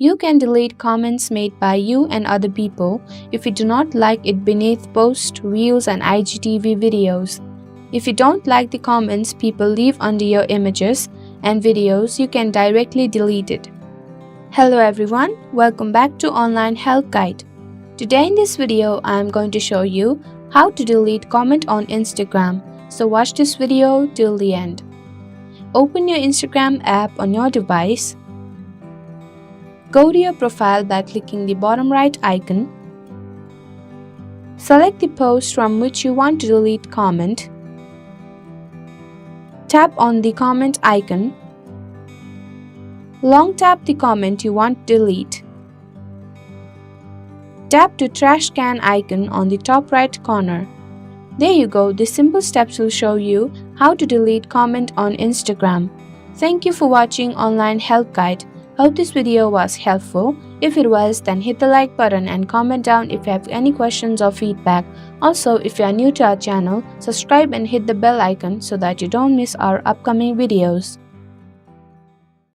You can delete comments made by you and other people if you do not like it beneath posts, reels, and IGTV videos. If you don't like the comments people leave under your images and videos, you can directly delete it. Hello everyone, welcome back to Online Help Guide. Today in this video, I am going to show you how to delete comment on Instagram. So watch this video till the end. Open your Instagram app on your device. Go to your profile by clicking the bottom right icon. Select the post from which you want to delete comment. Tap on the comment icon. Long tap the comment you want to delete. Tap the trash can icon on the top right corner. There you go, the simple steps will show you how to delete comment on Instagram. Thank you for watching Online Help Guide. Hope this video was helpful. If it was, then hit the like button and comment down if you have any questions or feedback. Also, if you are new to our channel, subscribe and hit the bell icon so that you don't miss our upcoming videos.